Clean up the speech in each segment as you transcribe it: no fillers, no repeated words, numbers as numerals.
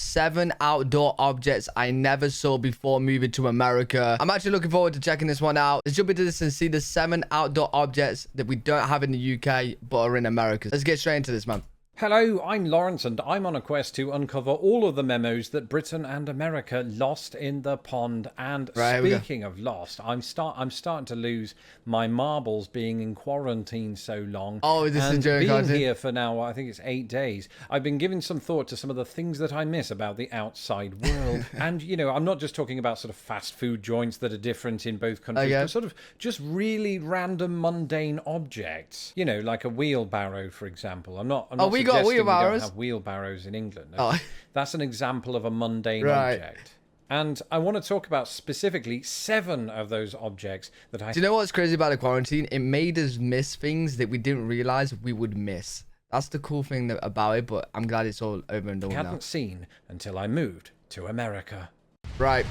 7 outdoor objects I never saw before moving to America. I'm actually looking forward to checking this one out. Let's jump into this and see the 7 outdoor objects that we don't have in the UK but are in America. Let's get straight into this, man. Hello, I'm Lawrence, and I'm on a quest to uncover all of the memos that Britain and America lost in the pond. And speaking of lost, I'm starting to lose my marbles being in quarantine so long. Oh, this is a joke. Being here for now, I think it's 8 days. I've been giving some thought to some of the things that I miss about the outside world. And, you know, I'm not just talking about sort of fast food joints that are different in both countries, but sort of just really random, mundane objects. You know, like a wheelbarrow, for example. I'm not suggesting we don't have wheelbarrows in England. No. That's an example of a mundane object. And I want to talk about specifically 7 of those objects that I... Do you know what's crazy about the quarantine? It made us miss things that we didn't realize we would miss. That's the cool thing about it, but I'm glad it's all over and done now. I hadn't seen until I moved to America. Right.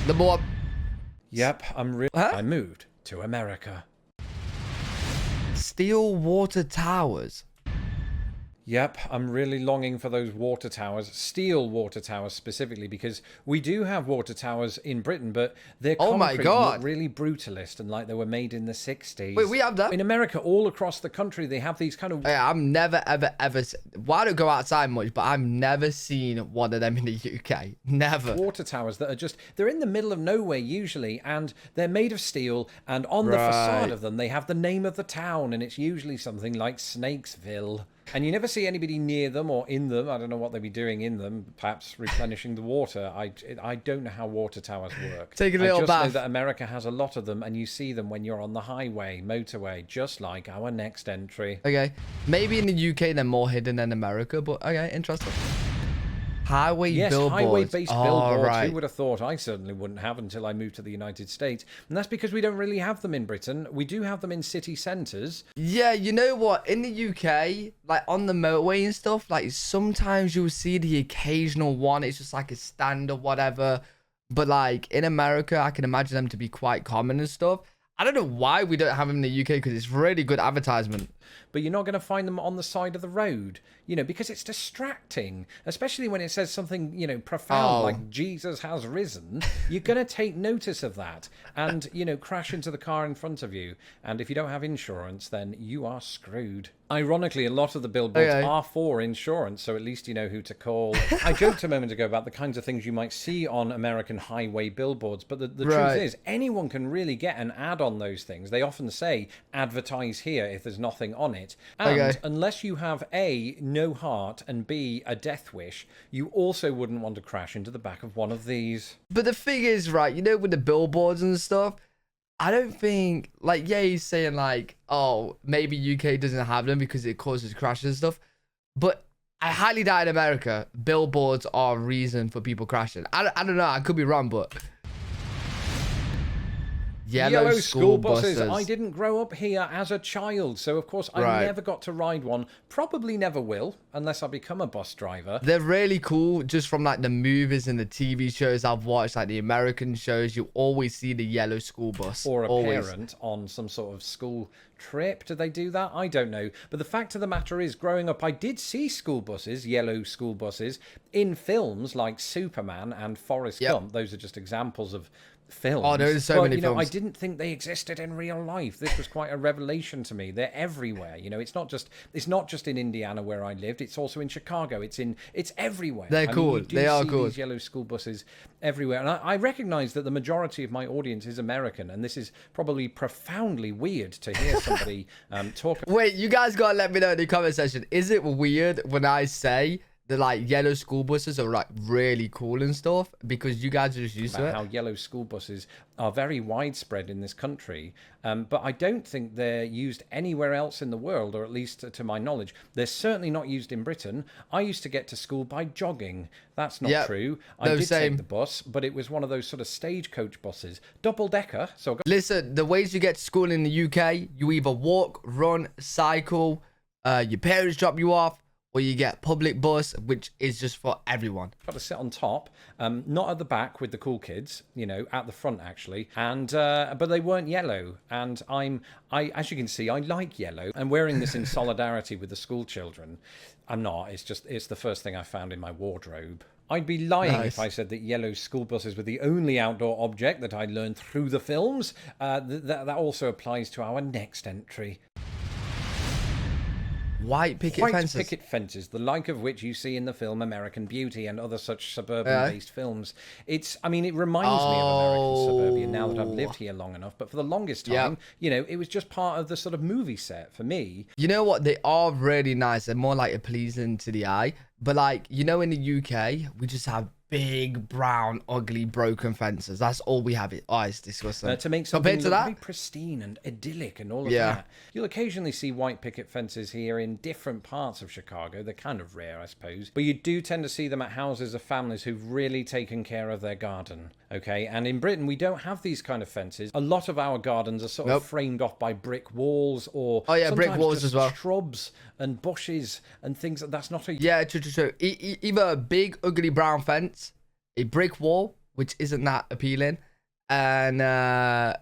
The more... Yep, I moved to America. Steel water towers. Yep, I'm really longing for those water towers, steel water towers specifically, because we do have water towers in Britain, but they're concrete, look really brutalist and like they were made in the 60s. Wait, we have that? In America, all across the country, they have these kind of... Yeah, I've never, ever, well, I don't go outside much, but I've never seen one of them in the UK. Never. Water towers that are just... They're in the middle of nowhere, usually, and they're made of steel, and on the facade of them, they have the name of the town, and it's usually something like Snakesville. And you never see anybody near them or in them. I don't know what they'd be doing in them, perhaps replenishing the water. I don't know how water towers work. Take a little bath. I just know that America has a lot of them, and you see them when you're on the highway, motorway, just like our next entry. Okay. Maybe in the UK they're more hidden than America, but okay, interesting. Billboards. Highway-based billboards. Who would have thought? I certainly wouldn't have until I moved to the United States. And that's because we don't really have them in Britain. We do have them in city centres. Yeah, you know what? In the UK, like on the motorway and stuff, like sometimes you'll see the occasional one. It's just like a stand or whatever. But like in America, I can imagine them to be quite common and stuff. I don't know why we don't have them in the UK, because it's really good advertisement. But you're not going to find them on the side of the road, you know, because it's distracting, especially when it says something, you know, profound like Jesus has risen. You're going to take notice of that and, you know, crash into the car in front of you. And if you don't have insurance, then you are screwed. Ironically, a lot of the billboards are for insurance, so at least you know who to call. I joked a moment ago about the kinds of things you might see on American highway billboards, but the truth is, anyone can really get an ad on those things. They often say, advertise here if there's nothing on it. And unless you have A, no heart, and B, a death wish, you also wouldn't want to crash into the back of one of these. But the thing is, right, you know, with the billboards and stuff, I don't think, like, yeah, he's saying, like, oh, maybe UK doesn't have them because it causes crashes and stuff. But I highly doubt in America, billboards are a reason for people crashing. I don't know. I could be wrong, but... Yellow school buses. I didn't grow up here as a child, so of course I never got to ride one. Probably never will, unless I become a bus driver. They're really cool, just from like the movies and the TV shows I've watched, like the American shows. You always see the yellow school bus. Or a parent on some sort of school trip. Do they do that? I don't know. But the fact of the matter is, growing up, I did see school buses, yellow school buses, in films like Superman and Forrest Gump. Those are just examples of films. Oh, there's so many films. I didn't think they existed in real life. This was quite a revelation to me. They're everywhere. You know, it's not just in Indiana where I lived. It's also in Chicago. It's everywhere. They're cool. They are cool. These yellow school buses everywhere, and I recognize that the majority of my audience is American, and this is probably profoundly weird to hear somebody talk. Wait, you guys gotta let me know in the comment section. Is it weird when I say the like yellow school buses are like really cool and stuff, because you guys are just used to it? How yellow school buses are very widespread in this country, but I don't think they're used anywhere else in the world, or at least to my knowledge. They're certainly not used in Britain. I used to get to school by jogging. That's not true. I did take the bus, but it was one of those sort of stagecoach buses, double-decker. So listen, the ways you get to school in the UK, you either walk, run, cycle, your parents drop you off, or you get public bus, which is just for everyone. Got to sit on top, not at the back with the cool kids, you know, at the front actually. And but they weren't yellow, and I as you can see, I like yellow. I'm wearing this in solidarity with the school children. I'm not. It's the first thing I found in my wardrobe. I'd be lying Nice. if I said that yellow school buses were the only outdoor object that I learned through the films. That also applies to our next entry. White picket White fences. picket fences, the like of which you see in the film American Beauty and other such suburban-based films. I mean, it reminds me of American Suburbia now that I've lived here long enough. But for the longest time, you know, it was just part of the sort of movie set for me. You know what? They are really nice. They're more like pleasing to the eye. But like, you know, in the UK, we just have big, brown, ugly, broken fences. That's all we have. It's disgusting. To make something look very pristine and idyllic and all of that. You'll occasionally see white picket fences here in different parts of Chicago. They're kind of rare, I suppose. But you do tend to see them at houses of families who've really taken care of their garden. Okay, and in Britain, we don't have these kind of fences. A lot of our gardens are sort of framed off by brick walls or brick walls as well. Shrubs and bushes and things. That's not a... Yeah, true. Either a big, ugly brown fence, a brick wall, which isn't that appealing, and...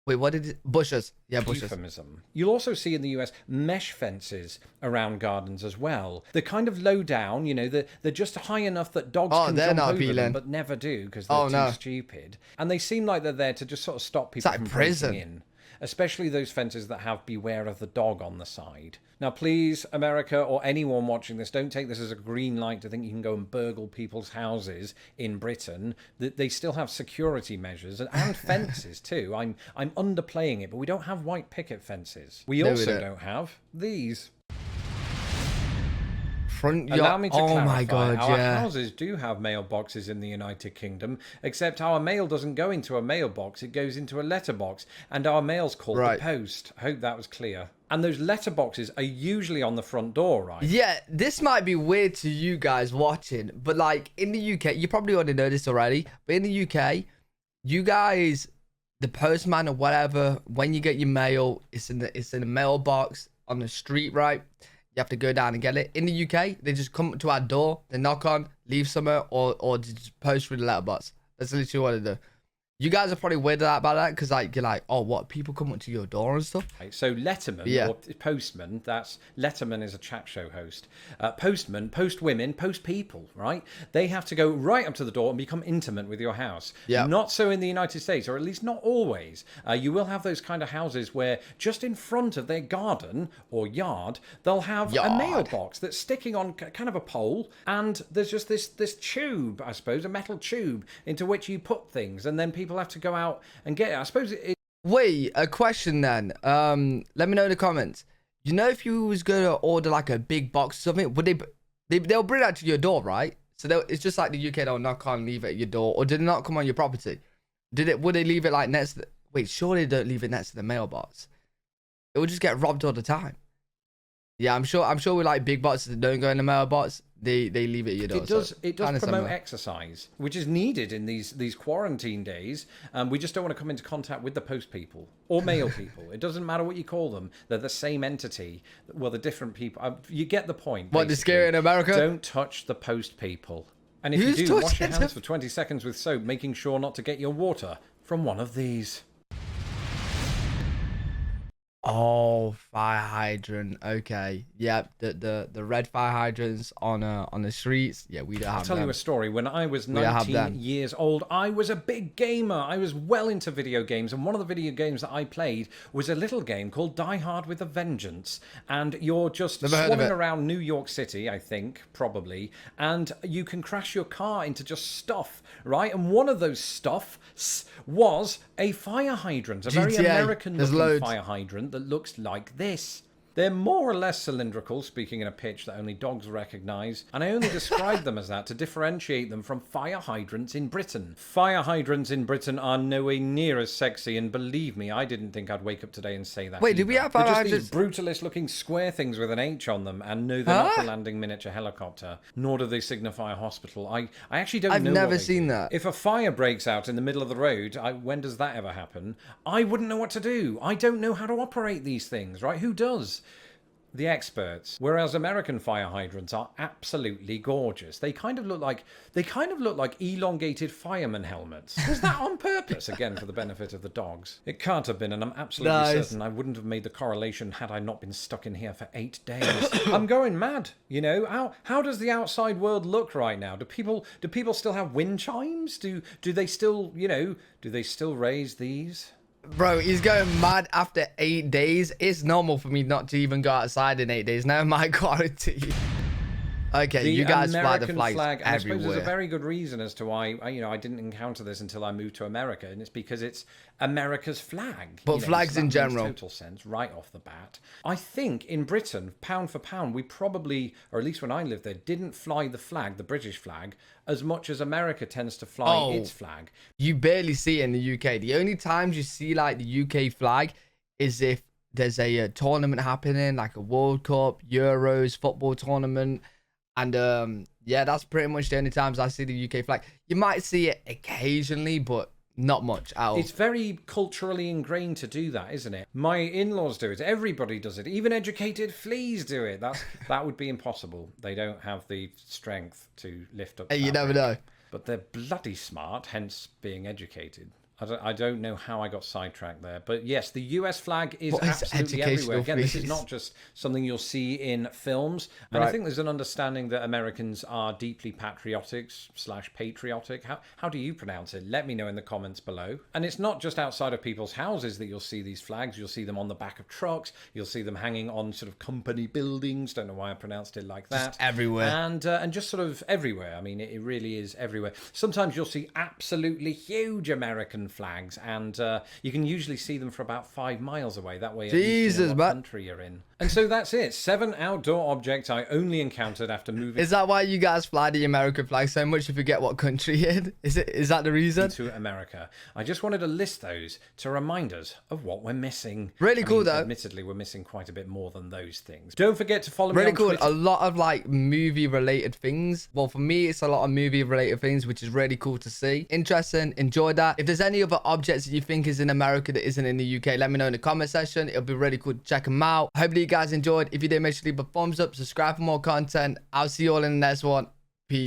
Wait, what did it... Bushes. Yeah, bushes. Euphemism. You'll also see in the US mesh fences around gardens as well. They're kind of low down, you know, they're just high enough that dogs can jump over them, but never do because they're too stupid. And they seem like they're there to just sort of stop people from breaking in. Especially those fences that have beware of the dog on the side. Now, please, America or anyone watching this, don't take this as a green light to think you can go and burgle people's houses in Britain. They still have security measures and fences too. I'm underplaying it, but we don't have white picket fences. We also don't have these. Front yard. Allow me to clarify, my God, our houses do have mailboxes in the United Kingdom, except our mail doesn't go into a mailbox, it goes into a letterbox, and our mail's called the post. I hope that was clear. And those letterboxes are usually on the front door, right? Yeah, this might be weird to you guys watching, but like in the UK, you probably already know this already, but in the UK, you guys, the postman or whatever, when you get your mail, it's in a mailbox on the street, right? You have to go down and get it. In the UK, they just come to our door, they knock on, leave somewhere, or just post through the letterbox. That's literally what they do. You guys are probably weirded out about that because like you're like, oh, what? People come up to your door and stuff. Right, so letterman or postman, that's letterman is a chat show host. Postman, post women, post people, right? They have to go right up to the door and become intimate with your house. Yeah. Not so in the United States, or at least not always. You will have those kind of houses where just in front of their garden or yard, they'll have a mailbox that's sticking on kind of a pole, and there's just this tube, I suppose, a metal tube into which you put things, and then people have to go out and get it. I suppose Wait, a question then. Let me know in the comments. You know, if you was gonna order like a big box or something, would they'll bring that to your door, right? So it's just like the UK, they'll knock on, leave it at your door, or did it not come on your property? Would they leave it like next to the... Wait, surely they don't leave it next to the mailbox. It would just get robbed all the time. Yeah, I'm sure with like big boxes that don't go in the mailbox, they leave it at your door. It does promote exercise, which is needed in these quarantine days. We just don't want to come into contact with the post people or mail people. It doesn't matter what you call them; they're the same entity. Well, the different people. You get the point. What, the scary in America? Don't touch the post people. And if you do, wash your hands for 20 seconds with soap, making sure not to get your water from one of these. Oh, fire hydrant. Okay. Yep. The red fire hydrants on the streets. Yeah, we don't have I'll tell you a story. When I was 19 years old, I was a big gamer. I was well into video games, and one of the video games that I played was a little game called Die Hard with a Vengeance. And you're just swanning around New York City, I think, probably, and you can crash your car into just stuff, right? And one of those stuff was a fire hydrant, a very American-looking fire hydrant that looks like this. They're more or less cylindrical, speaking in a pitch that only dogs recognise, and I only describe them as that to differentiate them from fire hydrants in Britain. Fire hydrants in Britain are nowhere near as sexy, and believe me, I didn't think I'd wake up today and say that. Wait, did we have fire hydrants? These brutalist-looking square things with an H on them, and no, they're not the landing miniature helicopter, nor do they signify a hospital. I actually don't know. I've never seen that. If a fire breaks out in the middle of the road, when does that ever happen? I wouldn't know what to do. I don't know how to operate these things, right? Who does? the experts. Whereas American fire hydrants are absolutely gorgeous. They kind of look like elongated fireman helmets. Was that on purpose? Again, for the benefit of the dogs. It can't have been, and I'm absolutely certain I wouldn't have made the correlation had I not been stuck in here for 8 days. I'm going mad. You know, how does the outside world look right now? Do people still have wind chimes? Do they still, you know, do they still raise these? Bro, he's going mad after 8 days. It's normal for me not to even go outside in 8 days. Now my quarantine. Okay, you guys fly the flags everywhere. And I suppose there's a very good reason as to why I didn't encounter this until I moved to America, and it's because it's America's flag. But flags so in general, makes total sense right off the bat. I think in Britain, pound for pound, we probably, or at least when I lived there, didn't fly the flag, the British flag, as much as America tends to fly its flag. You barely see it in the UK. The only times you see like the UK flag is if there's a tournament happening, like a World Cup, Euros, football tournament. And yeah, that's pretty much the only times I see the UK flag. You might see it occasionally, but not much at all. It's very culturally ingrained to do that, isn't it? My in-laws do it. Everybody does it. Even educated fleas do it. That would be impossible. They don't have the strength to lift up. You never know. But they're bloody smart, hence being educated. I don't know how I got sidetracked there. But yes, the US flag is absolutely everywhere. Again, this is not just something you'll see in films. And I think there's an understanding that Americans are deeply patriotic. How do you pronounce it? Let me know in the comments below. And it's not just outside of people's houses that you'll see these flags. You'll see them on the back of trucks. You'll see them hanging on sort of company buildings. Don't know why I pronounced it like that. Just everywhere. And just sort of everywhere. I mean, it really is everywhere. Sometimes you'll see absolutely huge American flags, and you can usually see them for about 5 miles away. That way, Jesus, what country you're in. And so that's it. 7 outdoor objects I only encountered after moving. Is that why you guys fly the American flag so much? You forget what country you're in? Is that the reason? To America. I just wanted to list those to remind us of what we're missing. Really cool, though. Admittedly, we're missing quite a bit more than those things. Don't forget to follow me on Twitter. A lot of like movie related things. Well, for me, it's a lot of movie related things, which is really cool to see. Interesting. Enjoy that. If there's any other objects that you think is in America that isn't in the UK, let me know in the comment section. It'll be really cool to check them out. Hopefully you guys enjoyed. If you did, make sure to leave a thumbs up, subscribe for more content. I'll see you all in the next one. Peace.